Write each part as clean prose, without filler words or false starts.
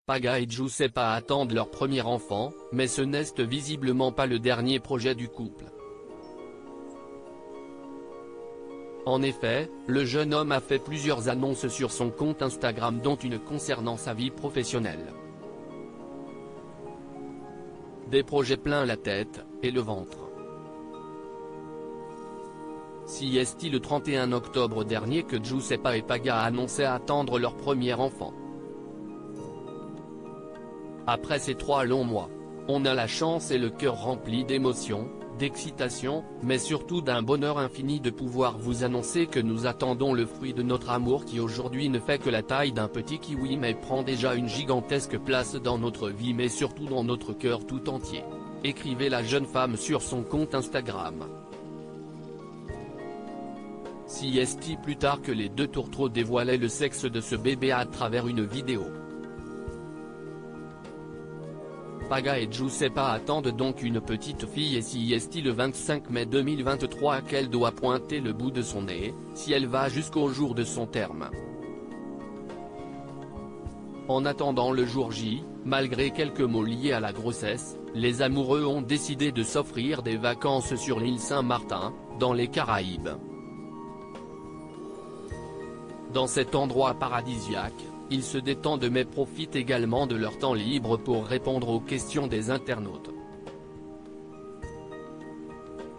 Paga et Giuseppa attendent leur premier enfant, mais ce n'est visiblement pas le dernier projet du couple. En effet, le jeune homme a fait plusieurs annonces sur son compte Instagram dont une concernant sa vie professionnelle. Des projets plein la tête, et le ventre. Si est le 31 octobre dernier que Giuseppa et Paga annonçaient attendre leur premier enfant. Après ces 3 longs mois, on a la chance et le cœur rempli d'émotions, d'excitation, mais surtout d'un bonheur infini de pouvoir vous annoncer que nous attendons le fruit de notre amour qui aujourd'hui ne fait que la taille d'un petit kiwi mais prend déjà une gigantesque place dans notre vie mais surtout dans notre cœur tout entier. Écrivait la jeune femme sur son compte Instagram. Si est plus tard que les deux tourtereaux dévoilaient le sexe de ce bébé à travers une vidéo. Paga et Giuseppa attendent donc une petite fille et si est le 25 mai 2023 qu'elle doit pointer le bout de son nez, si elle va jusqu'au jour de son terme. En attendant le jour J, malgré quelques mots liés à la grossesse, les amoureux ont décidé de s'offrir des vacances sur l'île Saint-Martin, dans les Caraïbes. Dans cet endroit paradisiaque, ils se détendent mais profitent également de leur temps libre pour répondre aux questions des internautes.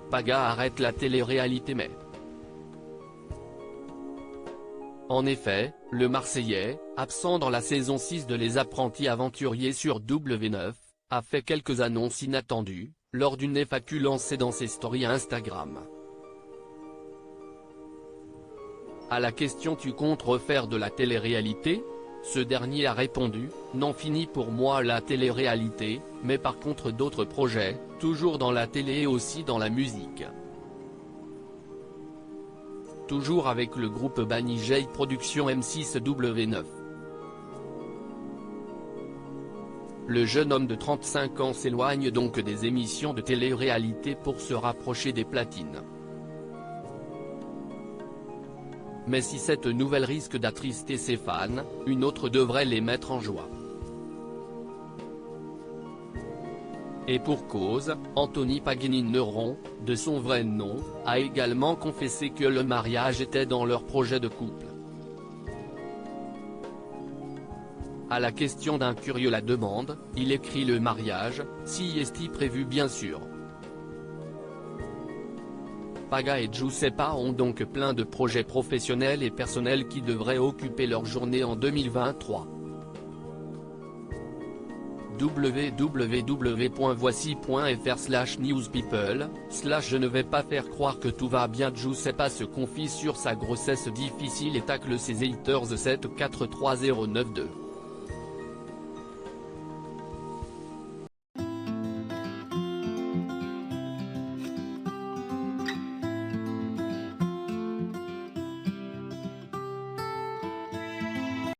Paga arrête la télé-réalité mais. En effet, le Marseillais, absent dans la saison 6 de Les Apprentis Aventuriers sur W9, a fait quelques annonces inattendues, lors d'une FAQ lancée dans ses stories Instagram. À la question « Tu comptes refaire de la télé-réalité ?», ce dernier a répondu « Non, fini pour moi la télé-réalité, mais par contre d'autres projets, toujours dans la télé et aussi dans la musique. » Toujours avec le groupe Banijay J Production M6W9. Le jeune homme de 35 ans s'éloigne donc des émissions de télé-réalité pour se rapprocher des platines. Mais si cette nouvelle risque d'attrister ses fans, une autre devrait les mettre en joie. Et pour cause, Anthony Paganini-Neuron, de son vrai nom, a également confessé que le mariage était dans leur projet de couple. À la question d'un curieux la demande, il écrit le mariage, si est prévu bien sûr. Paga et Giuseppa ont donc plein de projets professionnels et personnels qui devraient occuper leur journée en 2023. www.voici.fr/newspeople/ Je ne vais pas faire croire que tout va bien. Giuseppa se confie sur sa grossesse difficile et tacle ses haters 7430992.